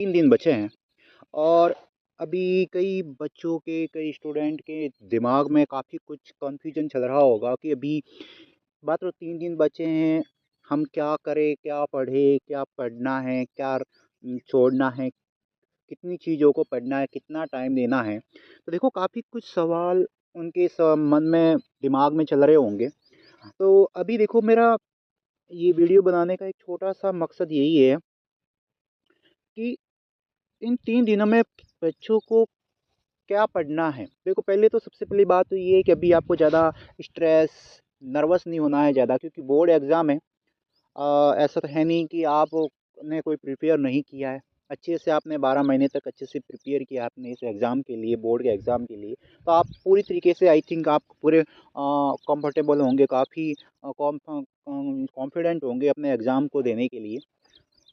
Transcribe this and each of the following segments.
3 दिन बचे हैं और अभी कई बच्चों के, कई स्टूडेंट के दिमाग में काफ़ी कुछ कन्फ्यूजन चल रहा होगा कि अभी मात्र 3 दिन बचे हैं, हम क्या करें, क्या पढ़ें, क्या पढ़ना है, क्या छोड़ना है, कितनी चीज़ों को पढ़ना है, कितना टाइम देना है। तो देखो काफ़ी कुछ सवाल उनके मन में, दिमाग में चल रहे होंगे। तो अभी देखो मेरा ये वीडियो बनाने का एक छोटा-सा मकसद यही है कि इन 3 दिनों में बच्चों को क्या पढ़ना है? देखो पहले तो सबसे पहली बात तो ये है कि अभी आपको ज़्यादा स्ट्रेस, नर्वस नहीं होना है ज़्यादा, क्योंकि बोर्ड एग्ज़ाम है। ऐसा तो है नहीं कि आपने कोई प्रिपेयर नहीं किया है। अच्छे से आपने 12 महीने तक अच्छे से प्रिपेयर किया आपने इस एग्ज़ाम के लिए, बोर्ड के एग्ज़ाम के लिए। तो आप पूरी तरीके से आई थिंक आप पूरे कंफर्टेबल होंगे, काफ़ी कॉन्फिडेंट होंगे अपने एग्ज़ाम को देने के लिए।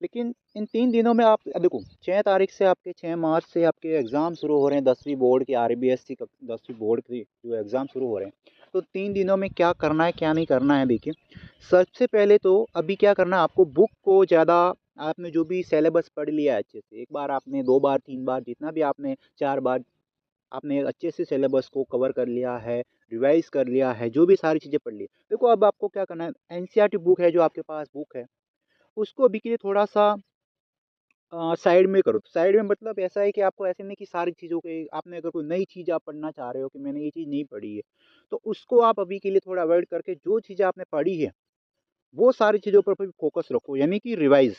लेकिन इन 3 दिनों में आप देखो 6 तारीख से आपके 6 मार्च से आपके एग्ज़ाम शुरू हो रहे हैं 10वीं बोर्ड के, आरबीएससी का 10वीं बोर्ड के जो एग्ज़ाम शुरू हो रहे हैं। तो 3 दिनों में क्या करना है, क्या नहीं करना है देखिए। सबसे पहले तो अभी क्या करना है आपको, बुक को ज़्यादा, आपने जो भी सिलेबस पढ़ लिया है अच्छे से, 1 बार आपने, 2 बार, 3 बार, जितना भी आपने 4 बार आपने अच्छे से सिलेबस को कवर कर लिया है, रिवाइज़ कर लिया है, जो भी सारी चीज़ें पढ़ ली। देखो अब आपको क्या करना है, एनसीईआरटी बुक है जो आपके पास बुक है, उसको अभी के लिए थोड़ा-सा साइड में करो। तो साइड में मतलब ऐसा है कि आपको ऐसे नहीं कि सारी चीज़ों के, आपने अगर कोई नई चीज़ आप पढ़ना चाह रहे हो कि मैंने ये चीज़ नहीं पढ़ी है, तो उसको आप अभी के लिए थोड़ा अवॉइड करके जो चीज़ें आपने पढ़ी है, वो सारी चीज़ों पर भी फ़ोकस रखो, यानी कि रिवाइज़।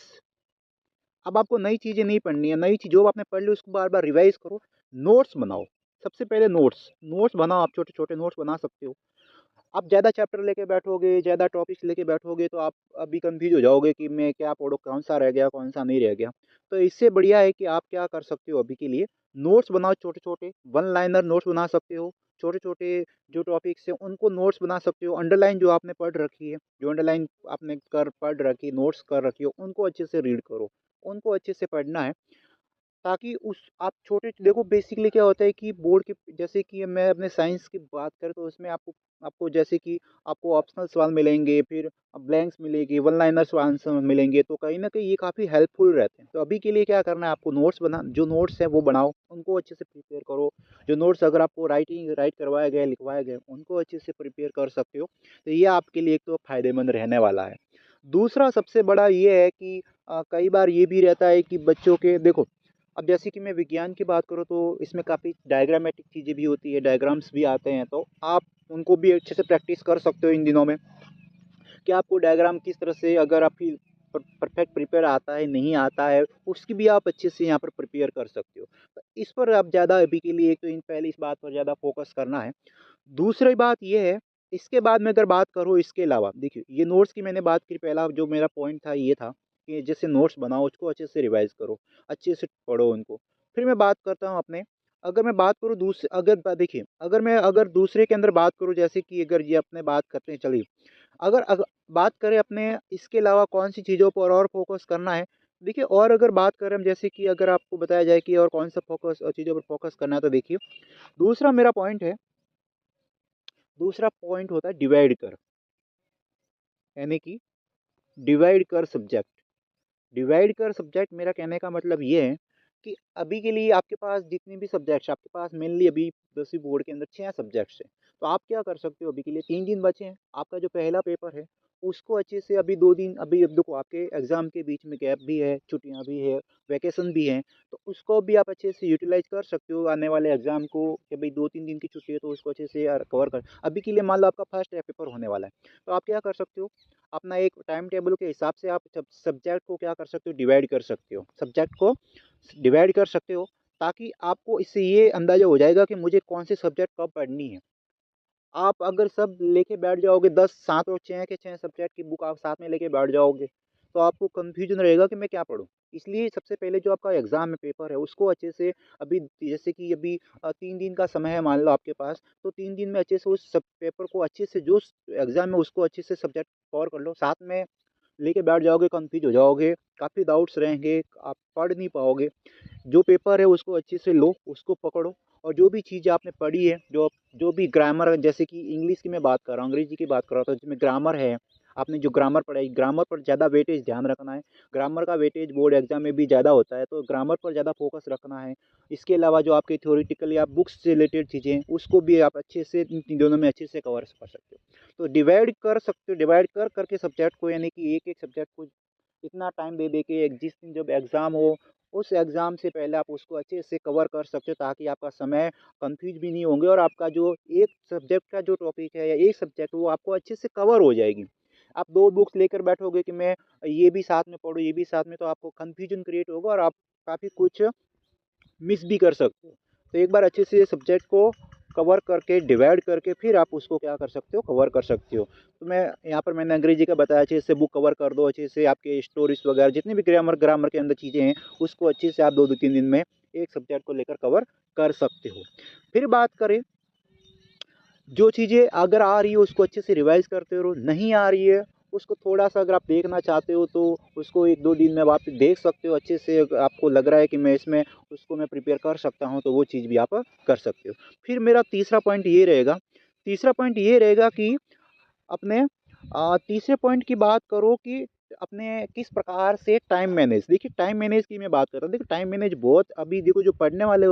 अब आपको नई चीज़ें नहीं पढ़नी है, नई चीज़ जो आपने पढ़ ली उसको बार-बार रिवाइज़ करो, नोट्स बनाओ। सबसे पहले नोट्स, नोट्स बनाओ, आप छोटे-छोटे नोट्स बना सकते हो। आप ज़्यादा चैप्टर लेके बैठोगे, ज़्यादा टॉपिक्स लेके बैठोगे तो आप अभी कन्फ्यूज़ हो जाओगे कि मैं क्या पढूँ, कौन-सा रह गया, कौन-सा नहीं रह गया। तो इससे बढ़िया है कि आप क्या कर सकते हो अभी के लिए, नोट्स बनाओ छोटे-छोटे, वन लाइनर नोट्स बना सकते हो। छोटे-छोटे जो टॉपिक्स हैं उनको नोट्स बना सकते हो। अंडरलाइन जो आपने पढ़ रखी है, जो अंडरलाइन आपने कर पढ़ रखी, नोट्स कर रखी हो, उनको अच्छे से रीड करो, उनको अच्छे से पढ़ना है। ताकि उस आप छोटे देखो बेसिकली क्या होता है कि बोर्ड के, जैसे कि मैं अपने साइंस की बात करूँ तो उसमें आपको आपको जैसे कि आपको ऑप्शनल सवाल मिलेंगे, फिर ब्लैंक्स मिलेगी, वन लाइनर्स आंसर मिलेंगे, तो कहीं न कहीं ये काफ़ी हेल्पफुल रहते हैं। तो अभी के लिए क्या करना है आपको, नोट्स बना, जो नोट्स हैं वो बनाओ, उनको अच्छे से प्रिपेयर करो। जो नोट्स अगर आपको राइट करवाया गया है, लिखवाए गए हैं, उनको अच्छे से प्रिपेयर कर सकते हो। तो ये आपके लिए एक तो फ़ायदेमंद रहने वाला है। दूसरा सबसे बड़ा ये है कि कई बार ये भी रहता है कि बच्चों के देखो, अब जैसे कि मैं विज्ञान की बात करूँ तो इसमें काफ़ी डायग्रामेटिक चीज़ें भी होती है, डायग्राम्स भी आते हैं, तो आप उनको भी अच्छे से प्रैक्टिस कर सकते हो इन दिनों में कि आपको डायग्राम किस तरह से, अगर आपकी परफेक्ट प्रिपेयर आता है, नहीं आता है, उसकी भी आप अच्छे से यहाँ पर प्रिपेयर कर सकते हो। तो इस पर आप ज़्यादा अभी के लिए, एक तो इन पहले इस बात पर ज़्यादा फोकस करना है। दूसरी बात ये है, इसके बाद में अगर बात करूँ इसके अलावा, देखिए ये नोट्स की मैंने बात की, पहला जो मेरा पॉइंट था ये था कि जैसे नोट्स बनाओ, उसको अच्छे से रिवाइज़ करो, अच्छे से पढ़ो उनको। फिर मैं बात करता हूँ अपने, अगर मैं बात करूँ अगर देखिए, अगर दूसरे के अंदर बात करूँ, जैसे कि अगर ये अपने बात करते हैं, चलिए अगर बात करें अपने इसके अलावा कौन-सी चीज़ों पर और फ़ोकस करना है, देखिए और अगर बात करें हम, जैसे कि अगर आपको बताया जाए कि और कौन-सा चीज़ों पर फ़ोकस करना है, तो देखिए दूसरा मेरा पॉइंट है, दूसरा पॉइंट होता है डिवाइड कर, यानी कि डिवाइड कर सब्जेक्ट। डिवाइड कर सब्जेक्ट, मेरा कहने का मतलब ये है कि अभी के लिए आपके पास जितने भी सब्जेक्ट्स आपके पास, मेनली अभी 10वीं बोर्ड के अंदर 6 सब्जेक्ट्स हैं। तो आप क्या कर सकते हो, अभी के लिए 3 दिन बचे हैं। आपका जो पहला पेपर है, उसको अच्छे से अभी 2 दिन, अभी अब देखो आपके एग्ज़ाम के बीच में गैप भी है, छुट्टियाँ भी है, वैकेशन भी हैं, तो उसको भी आप अच्छे से यूटिलाइज़ कर सकते हो आने वाले एग्ज़ाम को, कि भई 2-3 दिन की छुट्टी है तो उसको अच्छे से कवर कर, अभी के लिए मान लो आपका फर्स्ट पेपर होने वाला है। तो आप क्या कर सकते हो, अपना एक टाइम टेबल के हिसाब से आप सब्जेक्ट को क्या कर सकते हो, डिवाइड कर सकते हो, सब्जेक्ट को डिवाइड कर सकते हो, ताकि आपको इससे ये अंदाज़ा हो जाएगा कि मुझे कौन सी सब्जेक्ट कब पढ़नी है। आप अगर सब लेके बैठ जाओगे, 10 7 और 6 के 6 सब्जेक्ट की बुक आप साथ में लेके बैठ जाओगे, तो आपको कन्फ्यूजन रहेगा कि मैं क्या पढूँ। इसलिए सबसे पहले जो आपका एग्ज़ाम है, पेपर है, उसको अच्छे से अभी, जैसे कि अभी 3 दिन का समय है मान लो आपके पास, तो 3 दिन में अच्छे से उस सब पेपर को अच्छे से, जो एग्ज़ाम है उसको अच्छे से सब्जेक्ट कवर कर लो। साथ में लेके बैठ जाओगे, कन्फ्यूज़ हो जाओगे, काफ़ी डाउट्स रहेंगे, आप पढ़ नहीं पाओगे। जो पेपर है उसको अच्छे से लो, उसको पकड़ो, और जो भी चीज़ें आपने पढ़ी है, जो जो भी ग्रामर है, जैसे कि इंग्लिश की मैं बात कर रहा हूँ, अंग्रेजी की बात कर रहा था, जिसमें ग्रामर है, आपने जो ग्रामर पढ़ाई, ग्रामर पर ज़्यादा वेटेज ध्यान रखना है। ग्रामर का वेटेज बोर्ड एग्जाम में भी ज़्यादा होता है, तो ग्रामर पर ज़्यादा फोकस रखना है। इसके अलावा जो आपके थ्योरेटिकल या बुक्स से रिलेटेड चीज़ें हैं, उसको भी आप अच्छे से इन दोनों में अच्छे से कवर कर सकते हो। तो डिवाइड कर सकते हो, डिवाइड कर करके सब्जेक्ट को, यानी कि एक एक सब्जेक्ट को इतना टाइम दे दे के जिस दिन जब एग्ज़ाम हो, उस एग्ज़ाम से पहले आप उसको अच्छे से कवर कर सकते हो, ताकि आपका समय कंफ्यूज भी नहीं होंगे और आपका जो एक सब्जेक्ट का जो टॉपिक है या एक सब्जेक्ट वो आपको अच्छे से कवर हो जाएगी। आप 2 बुक्स लेकर बैठोगे कि मैं ये भी साथ में पढूँ, ये भी साथ में, तो आपको कन्फ्यूजन क्रिएट होगा और आप काफ़ी कुछ मिस भी कर सकते हो। तो एक बार अच्छे से सब्जेक्ट को कवर करके, डिवाइड करके, फिर आप उसको क्या कर सकते हो, कवर कर सकते हो। तो मैं यहाँ पर मैंने अंग्रेजी का बताया, अच्छे से बुक कवर कर दो, अच्छे से आपके स्टोरीज वगैरह जितनी भी ग्रामर ग्रामर के अंदर चीज़ें हैं, उसको अच्छे से आप 2-3 दिन में एक सब्जेक्ट को लेकर कवर कर सकते हो। फिर बात करें, जो चीज़ें अगर आ रही है उसको अच्छे से रिवाइज करते रहो, नहीं आ रही है उसको थोड़ा-सा अगर आप देखना चाहते हो तो उसको 1-2 दिन में आप देख सकते हो अच्छे से। अगर आपको लग रहा है कि मैं इसमें उसको मैं प्रिपेयर कर सकता हूँ, तो वो चीज़ भी आप कर सकते हो। फिर मेरा तीसरा पॉइंट ये रहेगा कि अपने तीसरे पॉइंट की बात करो कि अपने किस प्रकार से टाइम मैनेज, देखिए टाइम मैनेज की मैं बात कर रहा हूँ। देखिए टाइम मैनेज बहुत, अभी देखो जो पढ़ने वाले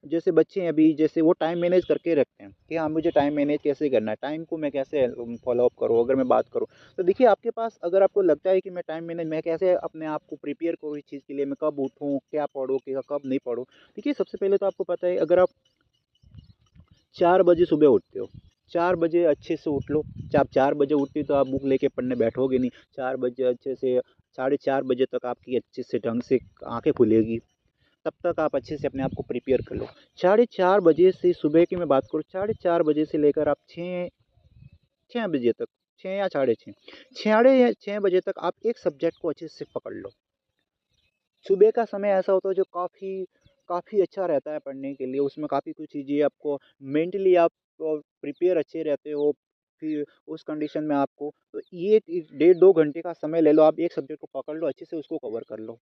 जैसे बच्चे हैं अभी, जैसे वो टाइम मैनेज करके रखते हैं कि हाँ मुझे टाइम मैनेज कैसे करना है, टाइम को मैं कैसे फॉलो अप करूँ। अगर मैं बात करूँ तो देखिए आपके पास, अगर आपको लगता है कि मैं टाइम मैनेज, मैं कैसे अपने आप को प्रिपेयर करूँ इस चीज़ के लिए, मैं कब उठूँ, क्या पढूँ, क्या कब नहीं पढूँ। देखिए सबसे पहले तो आपको पता है, अगर आप 4 बजे सुबह उठते हो, 4 बजे अच्छे से उठ लो। आप 4 बजे उठते तो आप बुक लेके पढ़ने बैठोगे नहीं। 4 बजे अच्छे से, साढ़े 4 बजे तक आपकी अच्छे से ढंग से आँखें खुलेगी, तब तक आप अच्छे से अपने आप को प्रिपेयर कर लो। साढ़े 4 बजे से सुबह की मैं बात करूँ, साढ़े 4 बजे से लेकर आप 6 बजे तक, 6 या साढ़े 6, साढ़े या 6 बजे तक आप एक सब्जेक्ट को अच्छे से पकड़ लो। सुबह का समय ऐसा होता है जो काफ़ी काफ़ी अच्छा रहता है पढ़ने के लिए, उसमें काफ़ी कुछ चीज़ें आपको मेंटली आप प्रिपेयर अच्छे रहते हो। फिर उस कंडीशन में आपको तो ये डेढ़ 2 घंटे का समय ले लो, आप एक सब्जेक्ट को पकड़ लो, अच्छे से उसको कवर कर लो।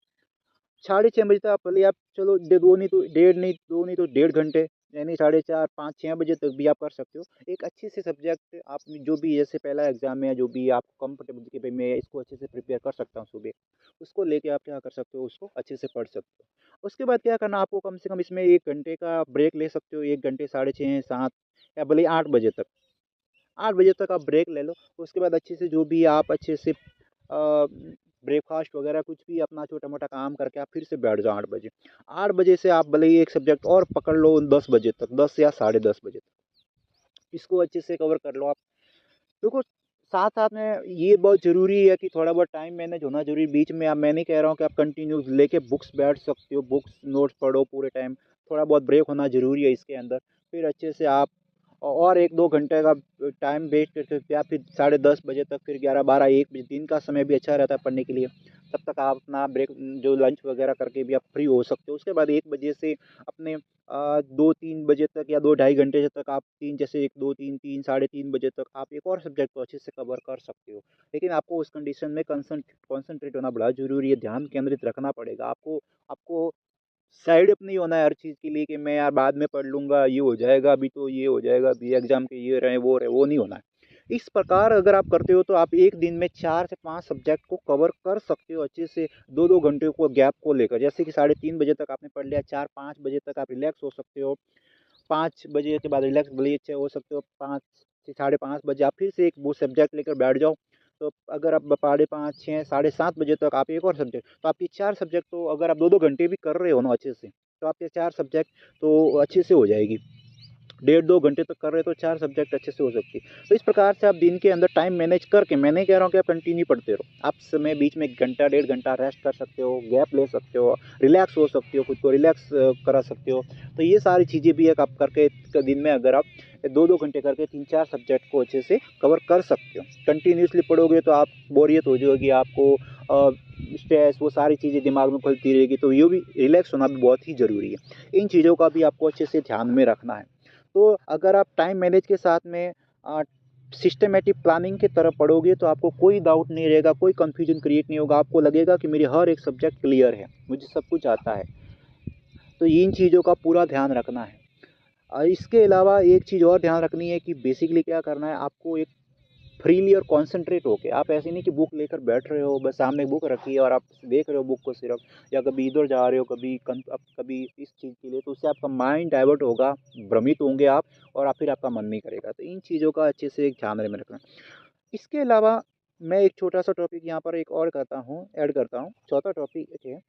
साढ़े 6 बजे तक आप भले आप चलो, डे 2 नहीं तो डेढ़, नहीं 2 नहीं तो डेढ़ घंटे, यानी साढ़े 4, 5, 6 बजे तक भी आप कर सकते हो। एक अच्छे से सब्जेक्ट आप जो भी, जैसे पहला एग्ज़ाम है, जो भी आप कंफर्टेबल कि भई मैं इसको अच्छे से प्रिपेयर कर सकता हूँ सुबह, उसको लेके आप क्या कर सकते हो, उसको अच्छे से पढ़ सकते हो। उसके बाद क्या करना, आपको कम से कम इसमें 1 घंटे का ब्रेक ले सकते हो, 1 घंटे, साढ़े 6, 7 या भले ही 8 बजे तक। 8 बजे तक आप ब्रेक ले लो, उसके बाद अच्छे से जो भी आप अच्छे से ब्रेकफ़ास्ट वगैरह कुछ भी अपना छोटा-मोटा काम करके आप फिर से बैठ जाओ 8 बजे। 8 बजे से आप भले ही एक सब्जेक्ट और पकड़ लो 10 बजे तक, 10 या साढ़े 10 बजे तक। इसको अच्छे से कवर कर लो आप। देखो, साथ-साथ में ये बहुत ज़रूरी है कि थोड़ा बहुत टाइम मैनेज होना ज़रूरी है। बीच में अब मैं नहीं कह रहा हूँ कि आप कंटिन्यू लेके बुक्स बैठ सकते हो, बुक्स नोट्स पढ़ो पूरे टाइम। थोड़ा बहुत ब्रेक होना ज़रूरी है इसके अंदर। फिर अच्छे से आप और 1-2 घंटे का टाइम वेस्ट करके या फिर साढ़े 10 बजे तक, फिर 11, 12, 1 बजे, दिन का समय भी अच्छा रहता है पढ़ने के लिए। तब तक आप अपना ब्रेक, जो लंच वगैरह करके भी आप फ्री हो सकते हो। उसके बाद 1 बजे से अपने 2-3 बजे तक या 2 ढाई घंटे तक आप 3, जैसे 1, 2, 3, 3, साढ़े 3 बजे तक आप एक और सब्जेक्ट को अच्छे से कवर कर सकते हो। लेकिन आपको उस कंडीशन में कॉन्संट्रेट होना बड़ा ज़रूरी है, ध्यान केंद्रित रखना पड़ेगा। आपको आपको साइड अप नहीं होना है हर चीज़ के लिए कि मैं यार बाद में पढ़ लूँगा, ये हो जाएगा, अभी तो ये हो जाएगा, अभी एग्ज़ाम के ये रहे, वो रहे, वो नहीं होना है। इस प्रकार अगर आप करते हो तो आप एक दिन में 4 से 5 सब्जेक्ट को कवर कर सकते हो अच्छे से, 2-2 घंटे को गैप को लेकर। जैसे कि साढ़े 3 बजे तक आपने पढ़ लिया, 4-5 बजे तक आप रिलैक्स हो सकते हो। 5 बजे के बाद रिलैक्स भले ही अच्छे हो सकते हो, 5 से साढ़े 5 बजे आप फिर से एक वो सब्जेक्ट लेकर बैठ जाओ। तो अगर आप साढ़े 5, 6, साढ़े 7 बजे तक आप एक और सब्जेक्ट, तो आपके 4 सब्जेक्ट, तो अगर आप 2-2 घंटे भी कर रहे हो ना अच्छे से, तो आपके 4 सब्जेक्ट तो अच्छे से हो जाएगी। डेढ़ 2 घंटे तक कर रहे हो तो 4 सब्जेक्ट अच्छे से हो सकती है। तो इस प्रकार से आप दिन के अंदर टाइम मैनेज करके, मैं नहीं कह रहा हूँ कि आप कंटिन्यू पढ़ते रहो। आप समय बीच में 1 घंटा, डेढ़ घंटा रेस्ट कर सकते हो, गैप ले सकते हो, रिलैक्स हो सकते हो, खुद को रिलैक्स करा सकते हो। तो ये सारी चीज़ें भी एक आप करके दिन में अगर आप 2-2 घंटे करके 3-4 सब्जेक्ट को अच्छे से कवर कर सकते हो। कंटिन्यूअसली पढ़ोगे तो आप बोरियत हो जाएगी, आपको स्ट्रेस, वो सारी चीज़ें दिमाग में खुलती रहेगी, तो ये भी रिलैक्स होना भी बहुत ही ज़रूरी है। इन चीज़ों का भी आपको अच्छे से ध्यान में रखना है। तो अगर आप टाइम मैनेज के साथ में सिस्टमैटिक प्लानिंग की तरह पढ़ोगे तो आपको कोई डाउट नहीं रहेगा, कोई कन्फ्यूजन क्रिएट नहीं होगा, आपको लगेगा कि मेरी हर एक सब्जेक्ट क्लियर है, मुझे सब कुछ आता है। तो इन चीज़ों का पूरा ध्यान रखना है। इसके अलावा एक चीज़ और ध्यान रखनी है कि बेसिकली क्या करना है आपको, एक फ्रीली और कॉन्सेंट्रेट होके। आप ऐसे नहीं कि बुक लेकर बैठ रहे हो, बस सामने बुक रखी है और आप देख रहे हो बुक को सिर्फ, या कभी इधर जा रहे हो, कभी इस चीज़ के लिए, तो उससे आपका माइंड डाइवर्ट होगा, भ्रमित होंगे आप, और फिर आपका मन नहीं करेगा। तो इन चीज़ों का अच्छे से एक ध्यान में रखना। इसके अलावा मैं एक छोटा सा टॉपिक यहाँ पर एक और करता हूँ, ऐड करता हूँ। चौथा टॉपिक है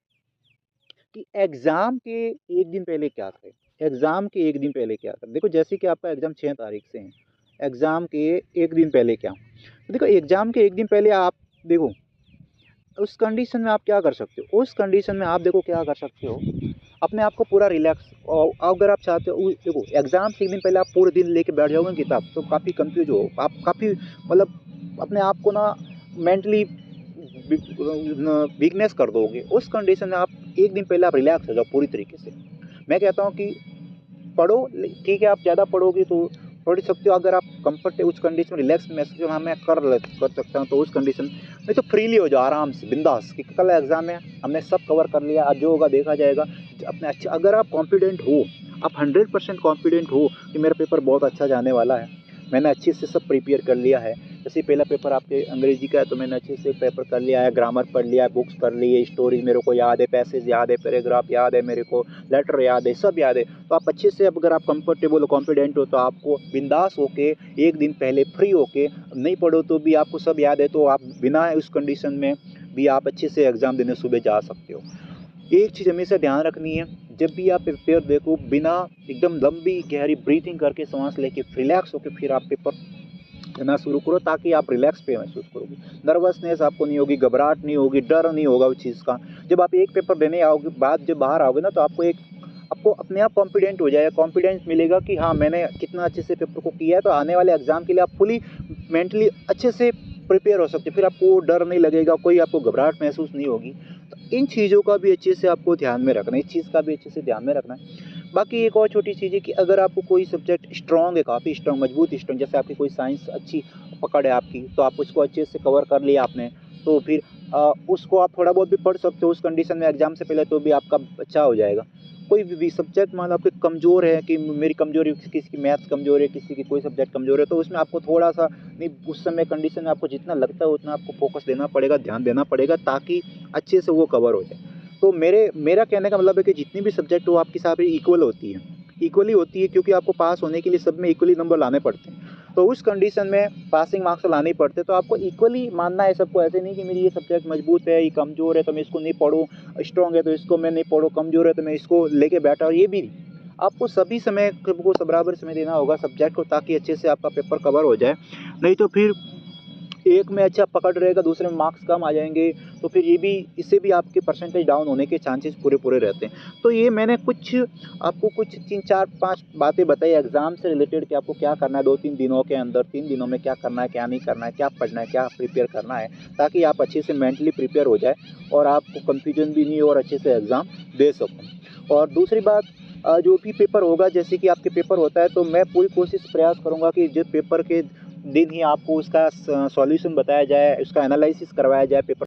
कि एग्ज़ाम के एक दिन पहले क्या करें। एग्ज़ाम के एक दिन पहले क्या करें? देखो, जैसे कि आपका एग्ज़ाम 6 तारीख से है, एग्ज़ाम के एक दिन पहले क्या? तो देखो, एग्ज़ाम के एक दिन पहले आप देखो, उस कंडीशन में आप क्या कर सकते हो? उस कंडीशन में आप देखो क्या कर सकते हो, अपने आप को पूरा रिलैक्स, और अगर आप चाहते हो देखो, एग्ज़ाम से एक दिन पहले आप पूरे दिन लेके बैठ जाओगे किताब, तो काफ़ी कंफ्यूज हो आप, काफ़ी मतलब अपने आप को ना मेंटली वीकनेस कर दोगे। उस कंडीशन में आप एक दिन पहले आप रिलैक्स हो जाओ पूरी तरीके से। मैं कहता हूँ कि पढ़ो, ठीक है, आप ज़्यादा पढ़ोगे तो पढ़ सकते हो। अगर आप कंफर्ट उस कंडीशन में रिलैक्स महसूस हाँ मैं कर सकता हूँ, तो उस कंडीशन नहीं तो फ्रीली हो जाओ आराम से, बिंदास कि कल एग्ज़ाम है, हमने सब कवर कर लिया, आज जो होगा देखा जाएगा। अपने अच्छा, अगर आप कॉन्फिडेंट हो, आप 100% कॉन्फिडेंट हो कि मेरा पेपर बहुत अच्छा जाने वाला है, मैंने अच्छे से सब प्रिपेयर कर लिया है। जैसे पहला पेपर आपके अंग्रेजी का है, तो मैंने अच्छे से पेपर कर लिया है, ग्रामर पढ़ लिया है, बुक्स कर ली है, स्टोरीज मेरे को याद है, पैसेज याद है, पैराग्राफ याद है, मेरे को लेटर याद है, सब याद है। तो आप अच्छे से, अगर आप कंफर्टेबल हो, कॉन्फिडेंट हो, तो आपको बिंदास होके एक दिन पहले फ्री होके, नहीं पढ़ो तो भी आपको सब याद है, तो आप बिना उस कंडीशन में भी आप अच्छे से एग्ज़ाम देने सुबह जा सकते हो। एक चीज़ हमेशा ध्यान रखनी है, जब भी आप पेपर देखो, बिना एकदम लंबी गहरी ब्रीथिंग करके सांस लेके रिलैक्स होकर फिर आप पेपर देना शुरू करो, ताकि आप रिलैक्स पे महसूस करोगे। नर्वसनेस आपको नहीं होगी, घबराहट नहीं होगी, डर नहीं होगा उस चीज़ का। जब आप एक पेपर देने आओगे, बाद जब बाहर आओगे ना, तो आपको अपने आप कॉन्फिडेंट हो जाएगा, कॉन्फिडेंस मिलेगा कि हाँ मैंने कितना अच्छे से पेपर को किया है। तो आने वाले एग्ज़ाम के लिए आप फुली मेंटली अच्छे से प्रिपेयर हो सकते हो। फिर आपको डर नहीं लगेगा, कोई आपको घबराहट महसूस नहीं होगी। तो इन चीज़ों का भी अच्छे से आपको ध्यान में रखना है, इस चीज़ का भी अच्छे से ध्यान में रखना है। बाकी एक और छोटी चीज़ है कि अगर आपको कोई सब्जेक्ट स्ट्रॉन्ग है, काफ़ी स्ट्रॉन्ग, मजबूत स्ट्रॉन्ग, जैसे आपकी कोई साइंस अच्छी पकड़ है आपकी, तो आप उसको अच्छे से कवर कर लिया आपने, तो फिर उसको आप थोड़ा बहुत भी पढ़ सकते हो उस कंडीशन में एग्ज़ाम से पहले, तो भी आपका अच्छा हो जाएगा। कोई भी सब्जेक्ट मान लो आपके कमज़ोर है, कि मेरी कमज़ोरी, किसी की मैथ्स कमज़ोर है, किसी की कोई सब्जेक्ट कमज़ोर है, तो उसमें आपको थोड़ा-सा नहीं, उस समय कंडीशन में आपको जितना लगता है उतना आपको फ़ोकस देना पड़ेगा, ध्यान देना पड़ेगा, ताकि अच्छे से वो कवर हो जाए। तो मेरा कहने का मतलब है कि जितनी भी सब्जेक्ट हो आपके हिसाब से इक्वली होती है, क्योंकि आपको पास होने के लिए सब में इक्वली नंबर लाने पड़ते हैं। तो उस कंडीशन में पासिंग मार्क्स तो लाने ही पड़ते हैं, तो आपको इक्वली मानना है सबको। ऐसे नहीं कि मेरी ये सब्जेक्ट मजबूत है, ये कमज़ोर है तो मैं इसको नहीं पढ़ूँ, स्ट्रॉन्ग है तो इसको मैं नहीं पढ़ूँ, कमज़ोर है तो मैं इसको लेके बैठा हूँ, ये भी नहीं। आपको सभी समय को बराबर समय देना होगा सब्जेक्ट को, ताकि अच्छे से आपका पेपर कवर हो जाए। नहीं तो फिर एक में अच्छा पकड़ रहेगा, दूसरे में मार्क्स कम आ जाएँगे, तो फिर ये भी, इससे भी आपके परसेंटेज डाउन होने के चांसेस पूरे रहते हैं। तो ये मैंने आपको कुछ 3, 4, 5 बातें बताई एग्ज़ाम से रिलेटेड, कि आपको क्या करना है 2-3 दिनों के अंदर, 3 दिनों में क्या करना है, क्या नहीं करना है, क्या पढ़ना है, क्या प्रिपेयर करना है, ताकि आप अच्छे से मेंटली प्रिपेयर हो जाए और आपको कन्फ्यूजन भी नहीं हो, और अच्छे से एग्ज़ाम दे सको। और दूसरी बात, जो भी पेपर होगा, जैसे कि आपके पेपर होता है, तो मैं पूरी कोशिश प्रयास करूँगा कि जो पेपर के दिन ही आपको उसका सॉल्यूशन बताया जाए, उसका एनालिसिस करवाया जाए पेपर